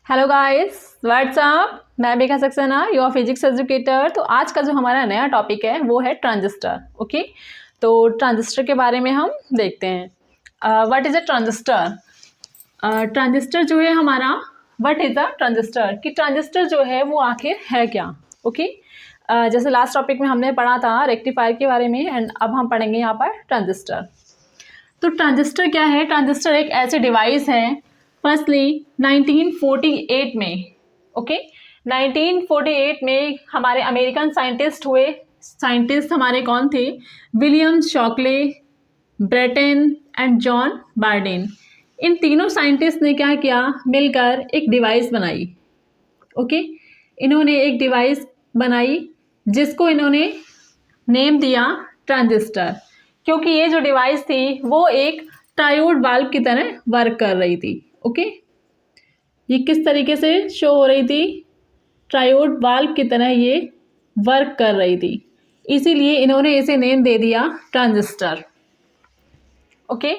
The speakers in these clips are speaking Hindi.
Hello guys, WhatsApp. मैं बेका सक्सेना, योर फिजिक्स एजुकेटर। तो आज का जो हमारा नया टॉपिक है वो है ट्रांजिस्टर। ओके, तो ट्रांजिस्टर के बारे में हम देखते हैं। What is a transistor? Transistor जो है हमारा, व्हाट इज़ अ ट्रांजिस्टर, कि ट्रांजिस्टर जो है वो आखिर है क्या। ओके, जैसे लास्ट टॉपिक में हमने पढ़ा था रेक्टिफायर के बारे में, एंड अब हम पढ़ेंगे यहाँ पर ट्रांजिस्टर। तो ट्रांजिस्टर क्या है? ट्रांजिस्टर एक ऐसे डिवाइस है, फर्स्टली 1948 में, ओके 1948 में हमारे अमेरिकन साइंटिस्ट हुए। साइंटिस्ट हमारे कौन थे? William Shockley, Brattain and John Bardeen. इन तीनों साइंटिस्ट ने क्या किया? मिलकर एक डिवाइस बनाई। ओके, इन्होंने एक डिवाइस बनाई जिसको इन्होंने नेम दिया ट्रांजिस्टर, क्योंकि ये जो डिवाइस थी वो एक ट्रायोड वाल्व की तरह वर्क कर रही थी। ओके, ये किस तरीके से शो हो रही थी? ट्रायोड वाल्व की तरह ये वर्क कर रही थी, इसीलिए इन्होंने इसे नेम दे दिया ट्रांजिस्टर। ओके,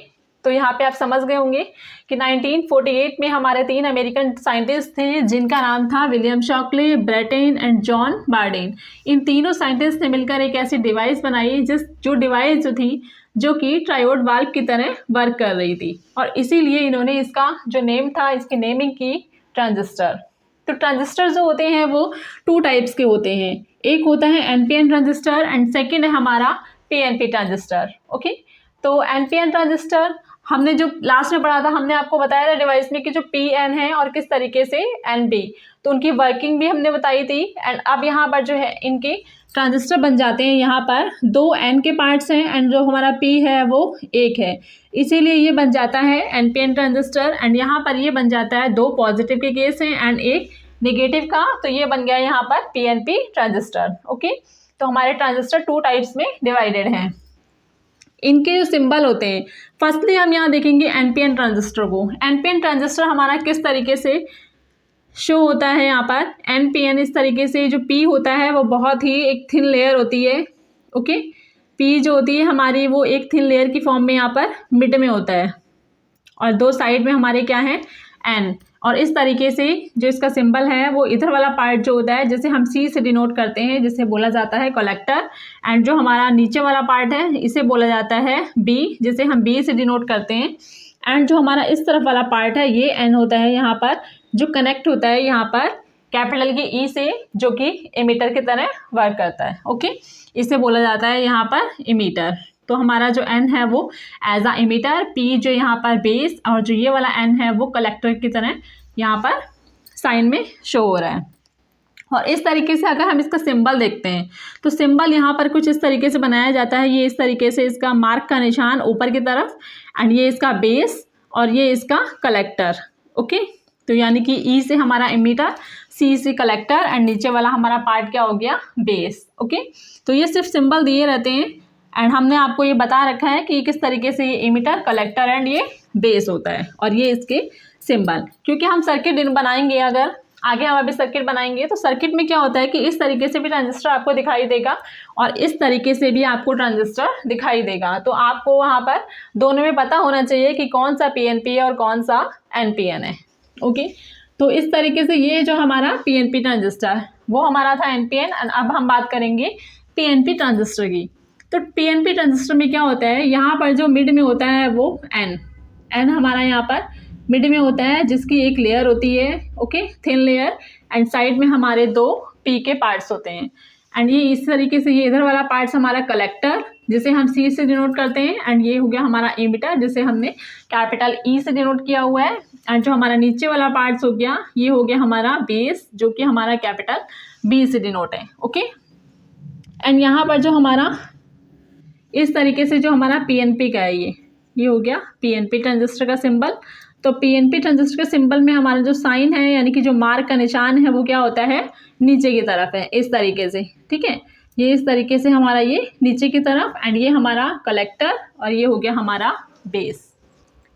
तो यहाँ पे आप समझ गए होंगे कि 1948 में हमारे 3 अमेरिकन साइंटिस्ट थे जिनका नाम था William Shockley, Brattain and John Bardeen. इन तीनों साइंटिस्ट ने मिलकर एक ऐसी डिवाइस बनाई जो डिवाइस थी जो कि ट्रायोड वाल्व की तरह वर्क कर रही थी, और इसीलिए इन्होंने इसका जो नेम था, इसकी नेमिंग की ट्रांजिस्टर। तो ट्रांजिस्टर जो होते हैं वो 2 टाइप्स के होते हैं। एक होता है एनपीएन ट्रांजिस्टर एंड सेकेंड है हमारा पीएनपी ट्रांजिस्टर। ओके, तो एनपीएन ट्रांजिस्टर हमने जो लास्ट में पढ़ा था, हमने आपको बताया था डिवाइस में कि जो पी एन है और किस तरीके से एन बी, तो उनकी वर्किंग भी हमने बताई थी। एंड अब यहाँ पर जो है इनके ट्रांजिस्टर बन जाते हैं। यहाँ पर 2 एन के पार्ट्स हैं एंड जो हमारा पी है वो 1 है, इसीलिए ये बन जाता है एनपीएन ट्रांजिस्टर। एंड यहाँ पर ये बन जाता है 2 पॉजिटिव के केस हैं एंड 1 नेगेटिव का, तो ये बन गया यहाँ पर पीएनपी ट्रांजिस्टर। ओके, तो हमारे ट्रांजिस्टर 2 टाइप्स में डिवाइडेड हैं। इनके जो सिंबल होते हैं, फर्स्टली हम यहाँ देखेंगे एनपीएन ट्रांजिस्टर को। एनपीएन ट्रांजिस्टर हमारा किस तरीके से शो होता है? यहाँ पर एनपीएन इस तरीके से, जो पी होता है वो बहुत ही एक थिन लेयर होती है। ओके, पी जो होती है हमारी वो एक थिन लेयर की फॉर्म में यहाँ पर मिड में होता है, और 2 साइड में हमारे क्या है? एन। और इस तरीके से जो इसका सिंबल है वो इधर वाला पार्ट जो होता है, जैसे हम सी से डिनोट करते हैं, जिसे बोला जाता है कलेक्टर। एंड जो हमारा नीचे वाला पार्ट है इसे बोला जाता है बी, जिसे हम बी से डिनोट करते हैं। एंड जो हमारा इस तरफ वाला पार्ट है ये एन होता है, यहाँ पर जो कनेक्ट होता है यहाँ पर कैपिटल के ई से, जो कि एमीटर की तरह वर्क करता है। ओके, इसे बोला जाता है यहाँ पर एमीटर। तो हमारा जो एन है वो एज अ एमीटर, पी जो यहाँ पर बेस, और जो ये वाला एन है वो कलेक्टर की तरह यहाँ पर साइन में शो हो रहा है। और इस तरीके से अगर हम इसका सिंबल देखते हैं तो सिंबल यहाँ पर कुछ इस तरीके से बनाया जाता है। ये इस तरीके से इसका मार्क का निशान ऊपर की तरफ, एंड ये इसका बेस और ये इसका कलेक्टर। ओके, तो यानी कि ई से हमारा एमीटर, सी से कलेक्टर, एंड नीचे वाला हमारा पार्ट क्या हो गया? बेस। ओके, तो ये सिर्फ सिंबल दिए रहते हैं, एंड हमने आपको ये बता रखा है कि किस तरीके से ये एमीटर, कलेक्टर एंड ये बेस होता है, और ये इसके सिंबल। क्योंकि हम सर्किट बनाएंगे, अगर आगे हम अभी सर्किट बनाएंगे तो सर्किट में क्या होता है कि इस तरीके से भी ट्रांजिस्टर आपको दिखाई देगा और इस तरीके से भी आपको ट्रांजिस्टर दिखाई देगा। तो आपको वहाँ पर दोनों में पता होना चाहिए कि कौन सा पीएनपी है और कौन सा एनपीएन है। ओके, तो इस तरीके से ये जो हमारा पीएनपी ट्रांजिस्टर वो हमारा था एनपीएन। अब हम बात करेंगे पीएनपी ट्रांजिस्टर की। तो पीएनपी ट्रांजिस्टर में क्या होता है? यहाँ पर जो मिड में होता है वो एन हमारा यहाँ पर मिड में होता है, जिसकी एक लेयर होती है, okay, thin layer, and side में हमारे 2 पी के पार्ट्स होते हैं। एंड ये इस तरीके से, ये इधर वाला पार्ट्स हमारा कलेक्टर, जिसे हम सी से डिनोट करते हैं, एंड ये हो गया हमारा एमीटर, जिसे हमने कैपिटल ई से डिनोट किया हुआ है। एंड जो हमारा नीचे वाला पार्ट्स हो गया, ये हो गया हमारा बेस, जो कि हमारा कैपिटल बी से डिनोट है। ओके, एंड यहाँ पर जो हमारा इस तरीके से जो हमारा पीएनपी का है, ये हो गया पीएनपी ट्रांजिस्टर का सिंबल। तो पीएनपी ट्रांजिस्टर के सिंबल में हमारा जो साइन है, यानी कि जो मार्क का निशान है, वो क्या होता है? नीचे की तरफ है, इस तरीके से। ठीक है, ये इस तरीके से हमारा ये नीचे की तरफ, एंड ये हमारा कलेक्टर, और ये हो गया हमारा बेस।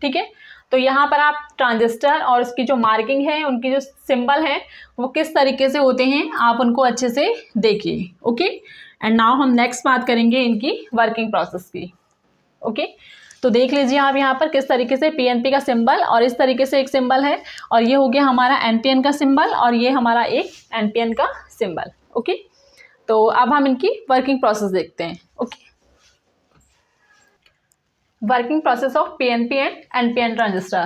ठीक है, तो यहाँ पर आप ट्रांजिस्टर और उसकी जो मार्किंग है, उनकी जो सिंबल है वो किस तरीके से होते हैं, आप उनको अच्छे से देखिए। ओके, एंड नाउ हम नेक्स्ट बात करेंगे इनकी वर्किंग प्रोसेस की। ओके, तो देख लीजिए आप यहाँ पर किस तरीके से पीएनपी का सिंबल और इस तरीके से एक सिंबल है, और ये हो गया हमारा एनपीएन का सिंबल और ये हमारा एक एनपीएन का सिंबल। ओके, तो अब हम इनकी वर्किंग प्रोसेस देखते हैं। Okay, working process of PNP and NPN transistor.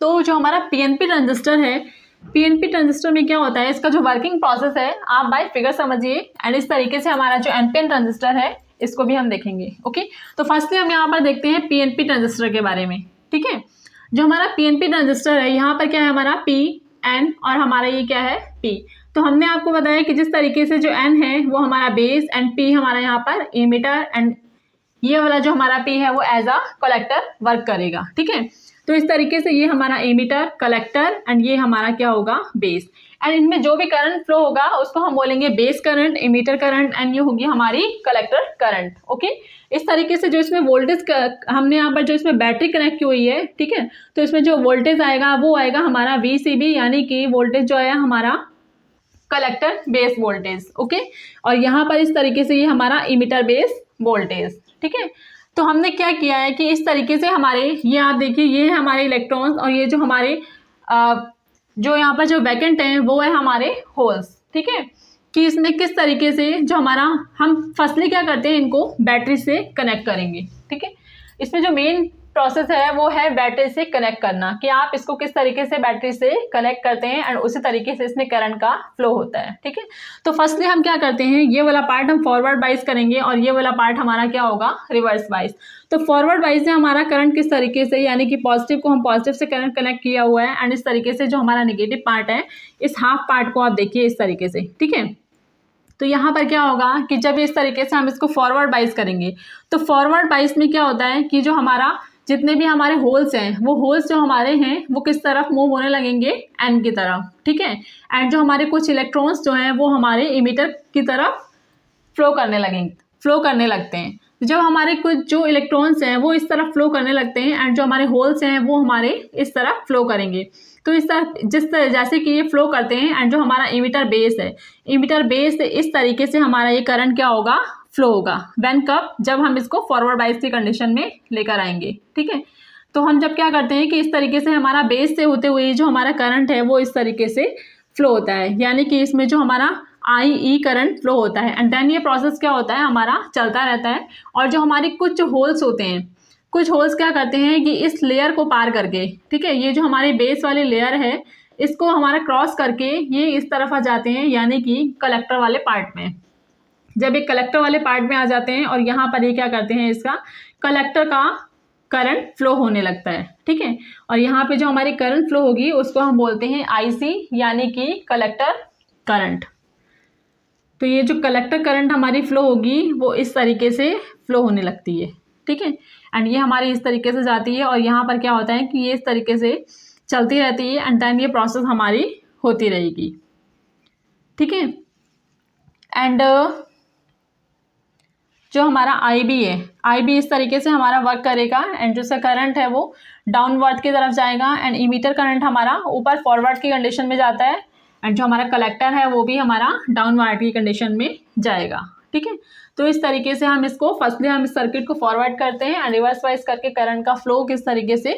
तो जो हमारा पीएनपी ट्रांजिस्टर है, पीएनपी ट्रांजिस्टर में क्या होता है, इसका जो वर्किंग प्रोसेस है आप बाय फिगर समझिए, एंड इस तरीके से हमारा जो एनपीएन ट्रांजिस्टर है इसको भी हम देखेंगे। ओके, तो फर्स्टली हम यहाँ पर देखते हैं पीएनपी ट्रांजिस्टर के बारे में। ठीक है, जो हमारा पीएनपी ट्रांजिस्टर है यहाँ पर क्या है हमारा पी एन और हमारा ये क्या है पी। तो हमने आपको बताया कि जिस तरीके से जो एन है वो हमारा बेस एंड पी हमारा यहाँ पर इमीटर एंड ये वाला जो हमारा पी है वो एज अ कलेक्टर वर्क करेगा। ठीक है, तो इस तरीके से ये हमारा एमीटर, कलेक्टर एंड ये हमारा क्या होगा बेस, एंड इनमें जो भी करंट फ्लो होगा उसको हम बोलेंगे base current, ammeter current and ये होगी हमारी कलेक्टर करंट। ओके, इस तरीके से जो इसमें वोल्टेज हमने यहाँ पर जो इसमें बैटरी कनेक्ट की हुई है, ठीक है, तो इसमें जो वोल्टेज आएगा वो आएगा हमारा VCB, यानी कि वोल्टेज जो आया हमारा कलेक्टर बेस वोल्टेज। ओके, और यहाँ पर इस तरीके से ये हमारा इमीटर बेस वोल्टेज। ठीक है, तो हमने क्या किया है कि इस तरीके से हमारे ये आप देखिए ये है हमारे इलेक्ट्रॉन्स और ये जो हमारे जो यहाँ पर जो वैकेंट हैं वो है हमारे होल्स। ठीक है, कि इसमें किस तरीके से जो हमारा हम फर्स्टली क्या करते हैं इनको बैटरी से कनेक्ट करेंगे। ठीक है, इसमें जो मेन प्रोसेस है वो है बैटरी से कनेक्ट करना, कि आप इसको किस तरीके से बैटरी से कनेक्ट करते हैं एंड उसी तरीके से इसमें करंट का फ्लो होता है। ठीक है, तो फर्स्टली हम क्या करते हैं, ये वाला पार्ट हम फॉरवर्ड बाइस करेंगे और ये वाला पार्ट हमारा क्या होगा रिवर्स बाइस। तो फॉरवर्ड बाइस से हमारा करंट किस तरीके से, यानी कि पॉजिटिव को हम पॉजिटिव से करंट कनेक्ट किया हुआ है, एंड इस तरीके से जो हमारा नेगेटिव पार्ट है इस हाफ पार्ट को आप देखिए इस तरीके से। ठीक है, तो यहाँ पर क्या होगा कि जब इस तरीके से हम इसको फॉरवर्ड बाइस करेंगे तो फॉरवर्ड बाइस में क्या होता है कि जो हमारा जितने भी हमारे होल्स हैं वो होल्स जो हमारे हैं वो किस तरफ मूव होने लगेंगे एन की तरफ। ठीक है, एंड जो हमारे कुछ इलेक्ट्रॉन्स जो हैं वो हमारे इमीटर की तरफ फ्लो करने लगते हैं। जब हमारे कुछ जो इलेक्ट्रॉन्स हैं वो इस तरफ फ्लो करने लगते हैं एंड जो हमारे होल्स हैं वो हमारे इस तरफ फ्लो करेंगे। तो इस तरह जैसे कि ये फ्लो करते हैं एंड जो हमारा इमीटर बेस है, इमीटर बेस से इस तरीके से हमारा ये करंट क्या होगा फ्लो होगा। व्हेन कब, जब हम इसको फॉरवर्ड बाइस की कंडीशन में लेकर आएंगे। ठीक है, तो हम जब क्या करते हैं कि इस तरीके से हमारा बेस से होते हुए जो हमारा करंट है वो इस तरीके से फ्लो होता है, यानी कि इसमें जो हमारा IE करंट फ्लो होता है एंड देन ये प्रोसेस क्या होता है हमारा चलता रहता है। और जो हमारे कुछ होल्स होते हैं, कुछ होल्स क्या करते हैं कि इस लेयर को पार करके, ठीक है, ये जो हमारी बेस वाली लेयर है इसको हमारा क्रॉस करके ये इस तरफ आ जाते हैं, यानी कि कलेक्टर वाले पार्ट में। जब ये कलेक्टर वाले पार्ट में आ जाते हैं और यहाँ पर ये क्या करते हैं इसका कलेक्टर का करंट फ्लो होने लगता है। ठीक है, और यहाँ पे जो हमारी करंट फ्लो होगी उसको हम बोलते हैं IC, यानी कि कलेक्टर करंट। तो ये जो कलेक्टर करंट हमारी फ्लो होगी वो इस तरीके से फ्लो होने लगती है। ठीक है, एंड ये हमारी इस तरीके से जाती है और यहाँ पर क्या होता है कि ये इस तरीके से चलती रहती है एंड देन ये प्रोसेस हमारी होती रहेगी। ठीक है, एंड जो हमारा IB है, IB इस तरीके से हमारा वर्क करेगा एंड जो इसका करंट है वो डाउनवर्ड की तरफ जाएगा एंड इमीटर करंट हमारा ऊपर फॉरवर्ड की कंडीशन में जाता है एंड जो हमारा कलेक्टर है वो भी हमारा डाउनवर्ड की कंडीशन में जाएगा। ठीक है, तो इस तरीके से हम इसको फर्स्टली हम इस सर्किट को फॉरवर्ड करते हैं एंड रिवर्स वाइज करके करंट का फ्लो किस तरीके से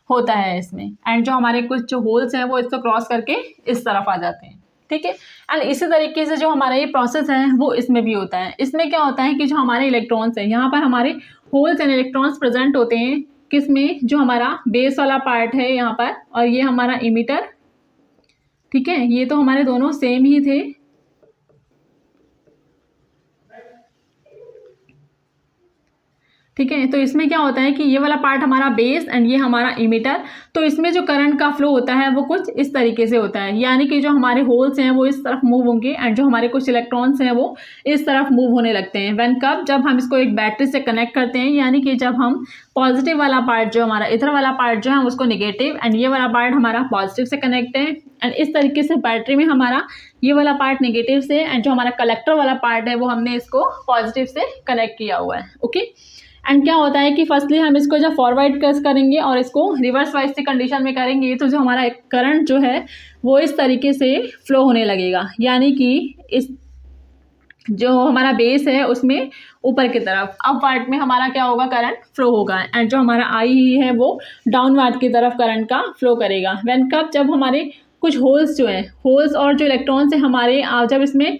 होता है इसमें, एंड जो हमारे कुछ जो होल्स हैं वो इसको क्रॉस करके इस तरफ आ जाते हैं। ठीक है, एंड इसी तरीके से जो हमारा ये प्रोसेस है वो इसमें भी होता है। इसमें क्या होता है कि जो हमारे इलेक्ट्रॉन्स हैं यहाँ पर हमारे होल्स एंड इलेक्ट्रॉन्स प्रेजेंट होते हैं, किसमें, जो हमारा बेस वाला पार्ट है यहाँ पर और ये हमारा इमीटर। ठीक है, ये तो हमारे दोनों सेम ही थे। ठीक है, तो इसमें क्या होता है कि ये वाला पार्ट हमारा बेस एंड ये हमारा इमीटर। तो इसमें जो करंट का फ्लो होता है वो कुछ इस तरीके से होता है, यानी कि जो हमारे होल्स हैं वो इस तरफ मूव होंगे एंड जो हमारे कुछ इलेक्ट्रॉन्स हैं वो इस तरफ मूव होने लगते हैं। व्हेन कब, जब हम इसको एक बैटरी से कनेक्ट करते हैं, यानी कि जब हम पॉजिटिव वाला पार्ट जो हमारा इधर वाला पार्ट जो है उसको नेगेटिव एंड ये वाला पार्ट हमारा पॉजिटिव से कनेक्ट है एंड इस तरीके से बैटरी में हमारा ये वाला पार्ट नेगेटिव से एंड जो हमारा कलेक्टर वाला पार्ट है वो हमने इसको पॉजिटिव से कनेक्ट किया हुआ है। ओके, एंड क्या होता है कि फर्स्टली हम इसको जब फॉरवर्ड करेंगे और इसको रिवर्स वाइज की कंडीशन में करेंगे तो जो हमारा करंट जो है वो इस तरीके से फ्लो होने लगेगा, यानी कि जो हमारा बेस है उसमें ऊपर की तरफ, अपवर्ड में हमारा क्या होगा, करंट फ्लो होगा। एंड जो हमारा आई है वो डाउनवर्ड की तरफ करंट का फ्लो करेगा। व्हेन कब, जब हमारे कुछ होल्स जो हैं, होल्स और जो इलेक्ट्रॉन्स हैं हमारे, जब इसमें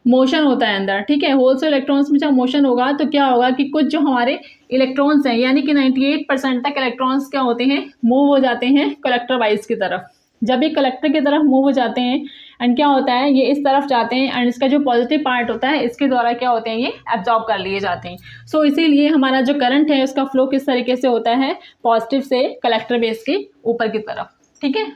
मोशन होता है अंदर, ठीक है, होल्स और इलेक्ट्रॉन्स में जब मोशन होगा तो क्या होगा कि कुछ जो हमारे इलेक्ट्रॉन्स हैं, यानी कि 98% तक इलेक्ट्रॉन्स क्या होते हैं, मूव हो जाते हैं कलेक्टर वाइज की तरफ। जब ये कलेक्टर की तरफ मूव हो जाते हैं एंड क्या होता है, ये इस तरफ जाते हैं एंड इसका जो पॉजिटिव पार्ट होता है इसके द्वारा क्या होते हैं, ये एब्जॉर्ब कर लिए जाते हैं। सो इसीलिए हमारा जो करंट है उसका फ्लो किस तरीके से होता है, पॉजिटिव से कलेक्टर बेस के ऊपर की तरफ, ठीक है।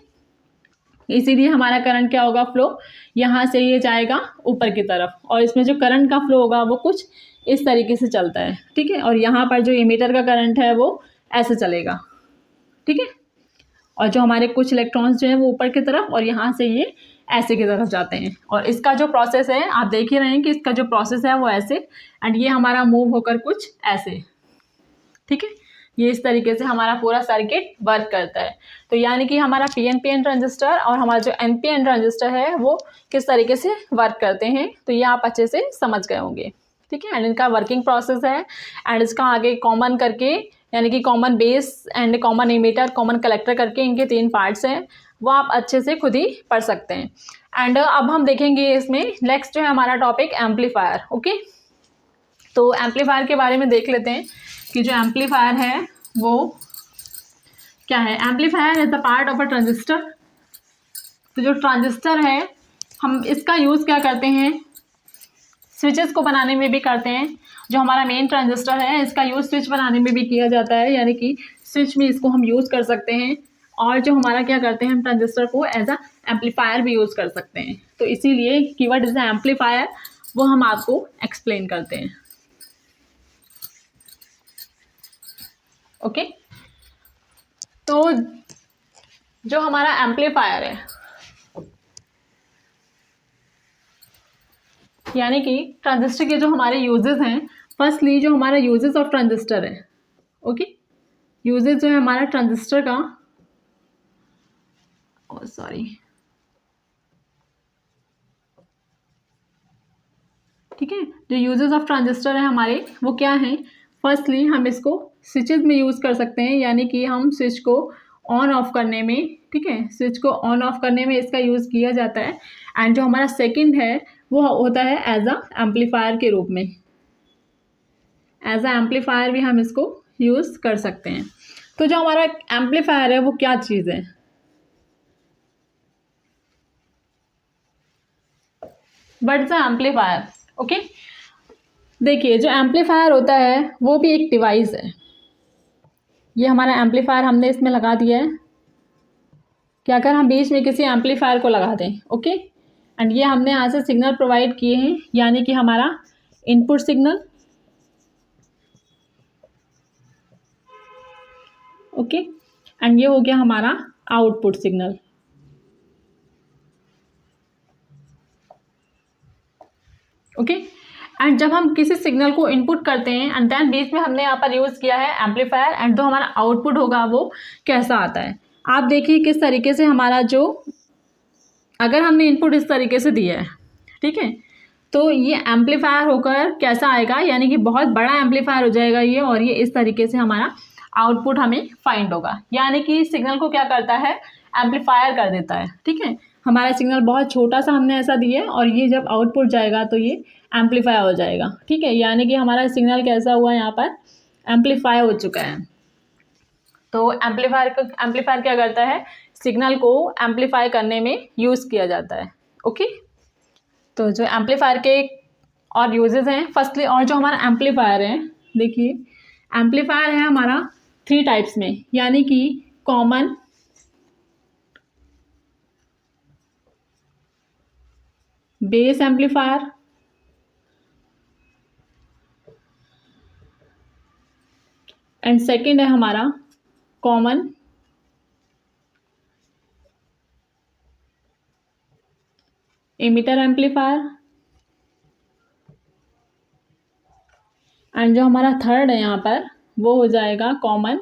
इसीलिए हमारा करंट क्या होगा, फ्लो यहाँ से ये जाएगा ऊपर की तरफ, और इसमें जो करंट का फ्लो होगा वो कुछ इस तरीके से चलता है, ठीक है। और यहाँ पर जो एमीटर का करंट है वो ऐसे चलेगा, ठीक है। और जो हमारे कुछ इलेक्ट्रॉन्स जो हैं वो ऊपर की तरफ और यहाँ से ये ऐसे की तरफ जाते हैं। और इसका जो प्रोसेस है आप देख ही रहे हैं कि इसका जो प्रोसेस है वो ऐसे, एंड ये हमारा मूव होकर कुछ ऐसे, ठीक है। ये इस तरीके से हमारा पूरा सर्किट वर्क करता है। तो यानी कि हमारा पीएनपीएन ट्रांजिस्टर और हमारा जो एनपीएन ट्रांजिस्टर है वो किस तरीके से वर्क करते हैं, तो ये आप अच्छे से समझ गए होंगे, ठीक है। एंड इनका वर्किंग प्रोसेस है, एंड इसका आगे कॉमन करके, यानी कि common base and common emitter common collector करके इनके 3 पार्ट्स हैं, वो आप अच्छे से खुद ही पढ़ सकते हैं। एंड अब हम देखेंगे इसमें नेक्स्ट जो है हमारा टॉपिक एम्पलीफायर, ओके। तो एम्पलीफायर के बारे में देख लेते हैं कि जो एम्पलीफायर है वो क्या है। Amplifier is the part of a transistor. तो जो ट्रांजिस्टर है हम इसका यूज़ क्या करते हैं, स्विचेस को बनाने में भी करते हैं। जो हमारा मेन ट्रांजिस्टर है इसका यूज़ स्विच बनाने में भी किया जाता है, यानी कि स्विच में इसको हम यूज़ कर सकते हैं। और जो हमारा क्या करते हैं, हम ट्रांजिस्टर को एज अ एम्पलीफायर भी यूज़ कर सकते हैं। तो इसीलिए कीवर्ड इज एम्पलीफायर, वो हम आपको एक्सप्लेन करते हैं, ओके। तो जो हमारा एम्पलीफायर है, यानी कि ट्रांजिस्टर के जो हमारे यूजेस हैं, फर्स्टली जो हमारा यूजेस ऑफ ट्रांजिस्टर है, ओके। यूजेस जो है हमारा ट्रांजिस्टर का, सॉरी, ठीक है, जो यूजेस ऑफ ट्रांजिस्टर है हमारे वो क्या हैं। फर्स्टली हम इसको स्विचेस में यूज़ कर सकते हैं, यानी कि हम स्विच को ऑन ऑफ करने में, ठीक है, स्विच को ऑन ऑफ करने में इसका यूज़ किया जाता है। एंड जो हमारा सेकंड है वो होता है एज अ एम्पलीफायर के रूप में, एज अ एम्पलीफायर भी हम इसको यूज़ कर सकते हैं। तो जो हमारा एम्पलीफायर है वो क्या चीज़ है, what is a amplifier, okay. देखिए जो एम्पलीफायर होता है वो भी एक डिवाइस है। ये हमारा एम्पलीफायर हमने इसमें लगा दिया है कि अगर हम बीच में किसी एम्पलीफायर को लगा दें, ओके, एंड ये हमने यहाँ से सिग्नल प्रोवाइड किए हैं, यानी कि हमारा इनपुट सिग्नल, ओके, एंड ये हो गया हमारा आउटपुट सिग्नल, ओके। एंड जब हम किसी सिग्नल को इनपुट करते हैं एंड देन बीच में हमने यहाँ पर यूज़ किया है एम्पलीफायर, एंड जो हमारा आउटपुट होगा वो कैसा आता है, आप देखिए किस तरीके से हमारा जो, अगर हमने इनपुट इस तरीके से दिया है, ठीक है, तो ये एम्पलीफायर होकर कैसा आएगा, यानी कि बहुत बड़ा एम्पलीफायर हो जाएगा ये, और ये इस तरीके से हमारा आउटपुट हमें फाइंड होगा। यानी कि सिग्नल को क्या करता है, एम्पलीफायर कर देता है, ठीक है। हमारा सिग्नल बहुत छोटा सा हमने ऐसा दिया है और ये जब आउटपुट जाएगा तो ये एम्पलीफाई हो जाएगा, ठीक है। यानी कि हमारा सिग्नल कैसा हुआ, यहाँ पर एम्पलीफाई हो चुका है। तो एम्पलीफायर क्या करता है, सिग्नल को एम्पलीफाई करने में यूज़ किया जाता है, ओके। तो जो एम्पलीफायर के और यूजेस हैं फर्स्टली, और जो हमारा एम्पलीफायर है, देखिए एम्पलीफायर है हमारा 3 टाइप्स में, यानी कि common, base amplifier, and second है हमारा कॉमन इमिटर एम्पलीफायर, एंड जो हमारा थर्ड है यहाँ पर वो हो जाएगा कॉमन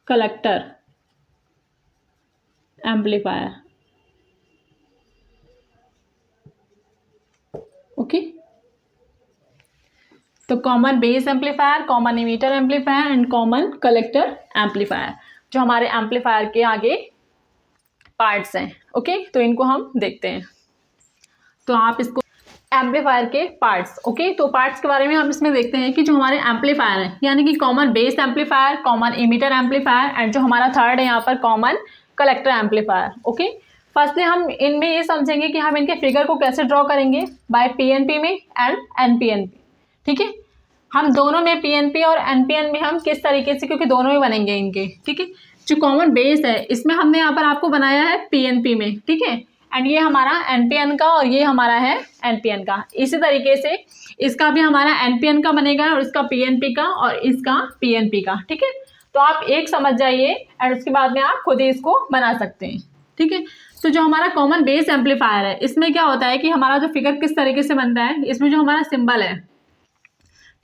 कलेक्टर एम्पलीफायर, ओके। तो common base amplifier, common emitter amplifier and common collector amplifier जो हमारे एम्पलीफायर के आगे पार्ट्स हैं। ओके, तो इनको हम देखते हैं। तो आप इसको एम्पलीफायर के पार्ट्स, ओके, तो पार्ट्स के बारे में हम इसमें देखते हैं कि जो हमारे एम्पलीफायर हैं यानी कि common base amplifier, common emitter amplifier and जो हमारा थर्ड है यहाँ पर common collector amplifier. Okay, firstly हम इनमें ये समझेंगे कि हम इनके फिगर को कैसे ड्रॉ करेंगे, बाय पीएनपी में एंड एनपीएनपी। ठीक है, हम दोनों में पीएनपी और एनपीएन में हम किस तरीके से, क्योंकि दोनों में बनेंगे इनके। ठीक है, जो कॉमन बेस है इसमें हमने यहाँ पर आपको बनाया है पीएनपी में। ठीक है, एंड ये हमारा एनपीएन का और ये हमारा है एनपीएन का। इसी तरीके से इसका भी हमारा एनपीएन का बनेगा और इसका पीएनपी का और इसका पीएनपी का। ठीक है, तो आप एक समझ जाइए एंड उसके बाद में आप खुद ही इसको बना सकते हैं। ठीक है, तो जो हमारा कॉमन बेस एम्पलीफायर है इसमें क्या होता है कि हमारा जो फिगर किस तरीके से बनता है, इसमें जो हमारा सिंबल है,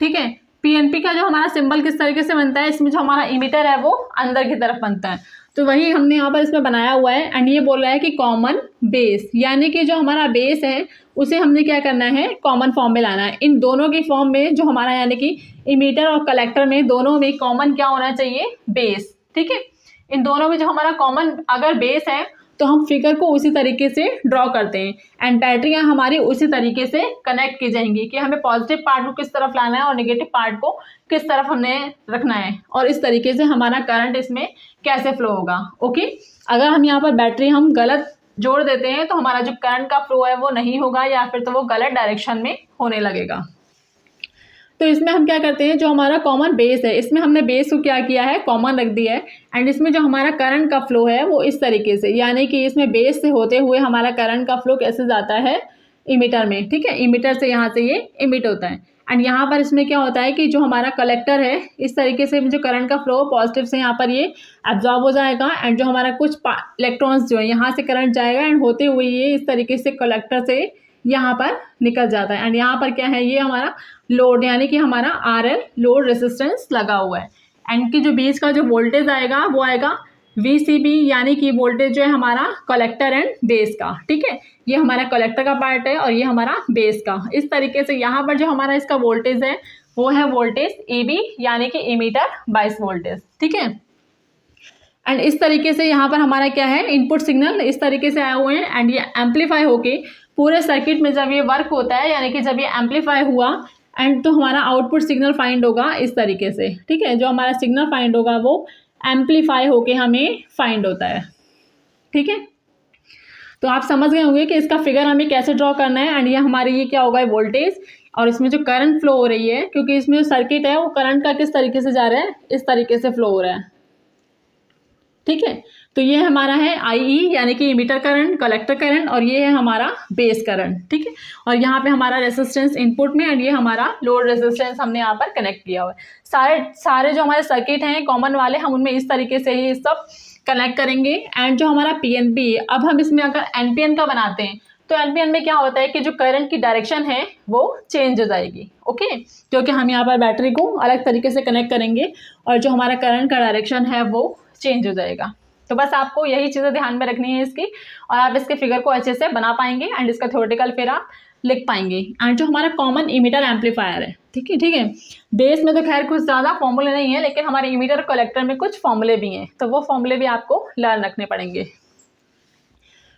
ठीक है, पीएनपी का जो हमारा सिंबल किस तरीके से बनता है, इसमें जो हमारा इमीटर है वो अंदर की तरफ बनता है। तो वही हमने यहाँ पर इसमें बनाया हुआ है एंड ये बोल रहा है कि कॉमन बेस यानी कि जो हमारा बेस है उसे हमने क्या करना है, कॉमन फॉर्म में लाना है। इन दोनों की फॉर्म में जो हमारा यानी कि इमीटर और कलेक्टर में दोनों में कॉमन क्या होना चाहिए, बेस। ठीक है, इन दोनों में जो हमारा कॉमन अगर बेस है तो हम फिगर को उसी तरीके से ड्रॉ करते हैं एंड बैटरियाँ हमारी उसी तरीके से कनेक्ट की जाएंगी कि हमें पॉजिटिव पार्ट को किस तरफ लाना है और नेगेटिव पार्ट को किस तरफ हमने रखना है और इस तरीके से हमारा करंट इसमें कैसे फ्लो होगा। ओके, अगर हम यहाँ पर बैटरी हम गलत जोड़ देते हैं तो हमारा जो करंट का फ्लो है वो नहीं होगा या फिर तो वो गलत डायरेक्शन में होने लगेगा। तो इसमें हम क्या करते हैं, जो हमारा कॉमन बेस है इसमें हमने बेस को क्या किया है, कॉमन रख दिया है एंड इसमें जो हमारा करंट का फ्लो है वो इस तरीके से, यानी कि इसमें बेस से होते हुए हमारा करंट का फ्लो कैसे जाता है, इमीटर में। ठीक है, इमीटर से यहाँ से ये इमिट होता है एंड यहाँ पर इसमें क्या होता है कि जो हमारा कलेक्टर है इस तरीके से जो करंट का फ्लो पॉजिटिव से यहाँ पर ये एब्जॉर्ब हो जाएगा एंड जो हमारा कुछ इलेक्ट्रॉन्स जो है यहाँ से करंट जाएगा एंड होते हुए ये इस तरीके से कलेक्टर से यहाँ पर निकल जाता है एंड यहाँ पर क्या है, ये हमारा लोड यानी कि हमारा RL लोड रेजिस्टेंस लगा हुआ है एंड की जो बीच का जो वोल्टेज आएगा वो आएगा VCB यानी कि वोल्टेज जो है हमारा कलेक्टर एंड बेस का। ठीक है, ये हमारा कलेक्टर का पार्ट है और ये हमारा बेस का। इस तरीके से यहाँ पर जो हमारा इसका वोल्टेज है वो है वोल्टेज EB यानी कि इमीटर बाइस वोल्टेज। ठीक है, एंड इस तरीके से यहाँ पर हमारा क्या है, इनपुट सिग्नल इस तरीके से आए हुए हैं एंड ये एम्पलीफाई होके पूरे सर्किट में जब ये वर्क होता है यानी कि जब ये एम्पलीफाई हुआ एंड तो हमारा आउटपुट सिग्नल फाइंड होगा इस तरीके से। ठीक है, जो हमारा सिग्नल फाइंड होगा वो एम्पलीफाई होके हमें फाइंड होता है। ठीक है, तो आप समझ गए होंगे कि इसका फिगर हमें कैसे ड्रॉ करना है एंड ये हमारी ये क्या होगा, वोल्टेज और इसमें जो करंट फ्लो हो रही है, क्योंकि इसमें जो सर्किट है वो करंट का किस तरीके से जा रहा है, इस तरीके से फ्लो हो रहा है। ठीक है, तो ये हमारा है IE यानी कि इमीटर करंट, कलेक्टर करंट और ये है हमारा बेस करंट। ठीक है, और यहाँ पे हमारा रेजिस्टेंस इनपुट में एंड ये हमारा लोड रेजिस्टेंस हमने यहाँ पर कनेक्ट किया हुआ है। सारे जो हमारे सर्किट हैं कॉमन वाले हम उनमें इस तरीके से ही सब कनेक्ट करेंगे एंड जो हमारा PNP है, अब हम इसमें अगर NPN का बनाते हैं तो NPN में क्या होता है कि जो करंट की डायरेक्शन है वो चेंज हो जाएगी। ओके, क्योंकि हम यहाँ पर बैटरी को अलग तरीके से कनेक्ट करेंगे और जो हमारा करंट का डायरेक्शन है वो चेंज हो जाएगा। तो बस आपको यही चीज़ें ध्यान में रखनी है इसकी और आप इसके फिगर को अच्छे से बना पाएंगे एंड इसका थ्योरेटिकल फिर आप लिख पाएंगे। एंड जो हमारा कॉमन इमीटर एम्पलीफायर है, ठीक है, बेस में तो खैर कुछ ज़्यादा फॉर्मूले नहीं है लेकिन हमारे इमीटर कलेक्टर में कुछ फॉर्मूले भी हैं, तो वो फॉर्मूले भी आपको लर्न रखने पड़ेंगे।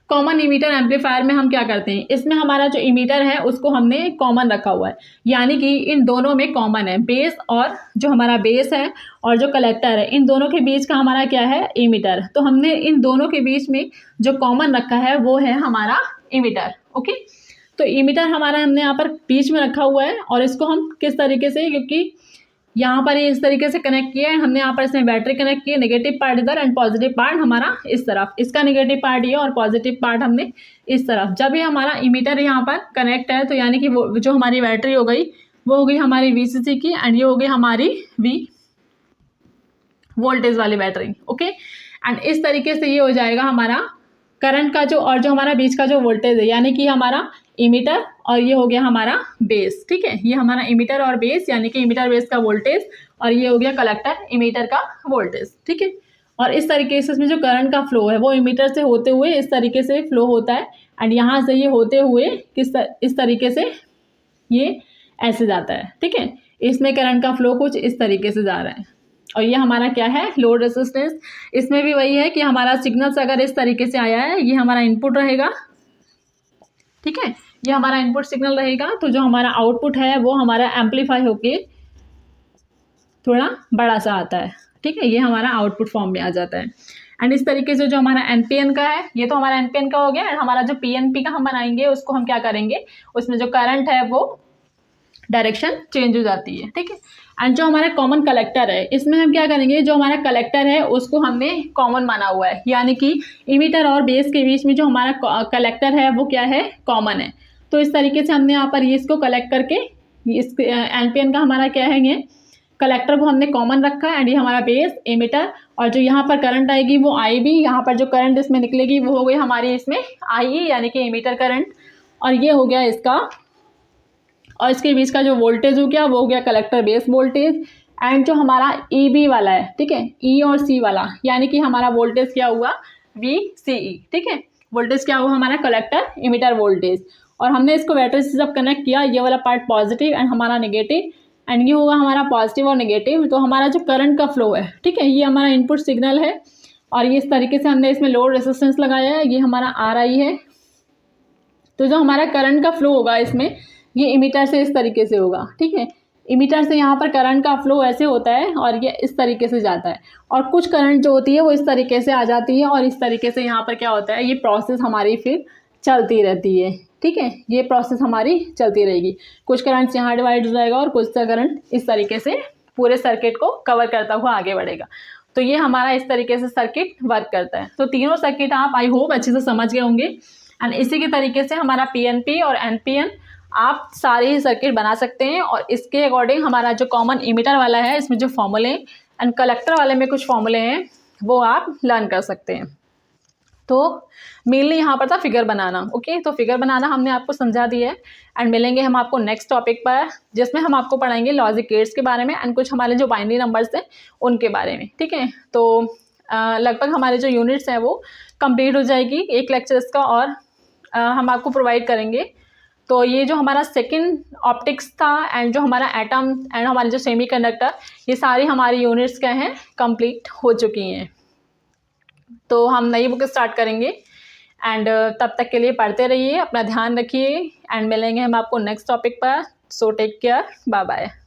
कॉमन इमीटर एम्पलीफायर में हम क्या करते हैं, इसमें हमारा जो इमीटर है उसको हमने कॉमन रखा हुआ है यानी कि इन दोनों में कॉमन है बेस और जो हमारा बेस है और जो कलेक्टर है इन दोनों के बीच का हमारा क्या है, इमीटर। तो हमने इन दोनों के बीच में जो कॉमन रखा है वो है हमारा इमीटर। ओके, तो इमीटर हमारा हमने यहाँ पर बीच में रखा हुआ है और इसको हम किस तरीके से, क्योंकि यहाँ पर ये इस तरीके से कनेक्ट किया है हमने, यहाँ पर इसमें बैटरी कनेक्ट की है, नेगेटिव पार्ट इधर एंड पॉजिटिव पार्ट हमारा इस तरफ, इसका नेगेटिव पार्ट ये और पॉजिटिव पार्ट हमने इस तरफ। जब ये हमारा इमीटर यहाँ पर कनेक्ट है तो यानी कि वो जो हमारी बैटरी हो गई वो हो गई हमारी VCC की एंड ये हो गई हमारी V वोल्टेज वाली बैटरी। ओके, एंड इस तरीके से ये हो जाएगा हमारा करंट का जो और जो हमारा बीच का जो वोल्टेज है यानी कि हमारा इमीटर और ये हो गया हमारा बेस। ठीक है, ये हमारा इमीटर और बेस यानी कि इमीटर बेस का वोल्टेज और ये हो गया कलेक्टर इमीटर का वोल्टेज। ठीक है, और इस तरीके से इसमें जो करंट का फ्लो है वो इमीटर से होते हुए इस तरीके से फ्लो होता है एंड यहाँ से ये होते हुए इस तरीके से ये ऐसे जाता है, ठीक है। इसमें करंट का फ्लो कुछ इस तरीके से जा रहा है। और ये हमारा क्या है, लोड रेजिस्टेंस। इसमें भी वही है कि हमारा सिग्नल्स अगर इस तरीके से आया है, ये हमारा इनपुट रहेगा, ठीक है, ये हमारा इनपुट सिग्नल रहेगा। तो जो हमारा आउटपुट है वो हमारा एम्पलीफाई होके थोड़ा बड़ा सा आता है, ठीक है, ये हमारा आउटपुट फॉर्म में आ जाता है। एंड इस तरीके से जो हमारा एनपीएन का है, ये तो हमारा एनपीएन का हो गया। एंड हमारा जो पीएनपी का हम बनाएंगे उसको हम क्या करेंगे, उसमें जो करंट है वो डायरेक्शन चेंज हो जाती है, ठीक है। एंड जो हमारा कॉमन कलेक्टर है, इसमें हम क्या करेंगे, जो हमारा कलेक्टर है उसको हमने कॉमन माना हुआ है, यानी कि इमीटर और बेस के बीच में जो हमारा कलेक्टर है वो क्या है, कॉमन है। तो इस तरीके से हमने यहाँ पर ये इसको कलेक्ट करके, इस एनपीएन का हमारा क्या है, ये कलेक्टर को हमने कॉमन रखा है। एंड ये हमारा बेस, इमीटर, और जो यहाँ पर करंट आएगी वो आई बी, यहाँ पर जो करंट इसमें निकलेगी वो हो गई हमारी इसमें आई ई, यानी कि इमीटर करंट। और ये हो गया इसका, और इसके बीच का जो वोल्टेज हो गया वो हो गया कलेक्टर बेस वोल्टेज। एंड जो हमारा ई बी वाला है, ठीक है, ई और सी वाला, यानी कि हमारा वोल्टेज क्या हुआ, वी सी ई, ठीक है, वोल्टेज क्या हुआ हमारा कलेक्टर इमीटर वोल्टेज। और हमने इसको बैटरी से जब कनेक्ट किया, ये वाला पार्ट पॉजिटिव एंड हमारा नेगेटिव, एंड ये होगा हमारा पॉजिटिव और नेगेटिव। तो हमारा जो करंट का फ्लो है, ठीक है, ये हमारा इनपुट सिग्नल है। और ये इस तरीके से हमने इसमें लोड रेजिस्टेंस लगाया है, ये हमारा आर आई है। तो जो हमारा करंट का फ्लो होगा इसमें, ये इमीटर से इस तरीके से होगा, ठीक है, इमीटर से यहाँ पर करंट का फ्लो ऐसे होता है और ये इस तरीके से जाता है। और कुछ करंट जो होती है वो इस तरीके से आ जाती है, और इस तरीके से यहाँ पर क्या होता है, ये प्रोसेस हमारी फिर चलती रहती है, ठीक है, ये प्रोसेस हमारी चलती रहेगी। कुछ करंट यहाँ डिवाइड हो जाएगा और कुछ करंट इस तरीके से पूरे सर्किट को कवर करता हुआ आगे बढ़ेगा। तो ये हमारा इस तरीके से सर्किट वर्क करता है। तो तीनों सर्किट आप आई होप अच्छे से समझ गए होंगे। एंड इसी के तरीके से हमारा पीएनपी और एनपीएन आप सारे ही सर्किट बना सकते हैं। और इसके अकॉर्डिंग हमारा जो कॉमन इमीटर वाला है, इसमें जो फॉर्मूले एंड कलेक्टर वाले में कुछ फॉर्मूले हैं वो आप लर्न कर सकते हैं। तो मेनली यहाँ पर था फिगर बनाना, ओके। तो फिगर बनाना हमने आपको समझा दिया है। एंड मिलेंगे हम आपको नेक्स्ट टॉपिक पर, जिसमें हम आपको पढ़ाएंगे लॉजिक गेट्स के बारे में एंड कुछ हमारे जो बाइनरी नंबर्स हैं उनके बारे में, ठीक है। तो लगभग हमारे जो यूनिट्स हैं वो कंप्लीट हो जाएगी एक लेक्चर इसका, और हम आपको प्रोवाइड करेंगे। तो ये जो हमारा सेकंड ऑप्टिक्स था एंड जो हमारा एटम एंड हमारे जो सेमीकंडक्टर, ये सारी हमारी यूनिट्स क्या हैं, कंप्लीट हो चुकी हैं। तो हम नई बुक स्टार्ट करेंगे। एंड तब तक के लिए पढ़ते रहिए, अपना ध्यान रखिए, एंड मिलेंगे हम आपको नेक्स्ट टॉपिक पर। So take care, bye bye.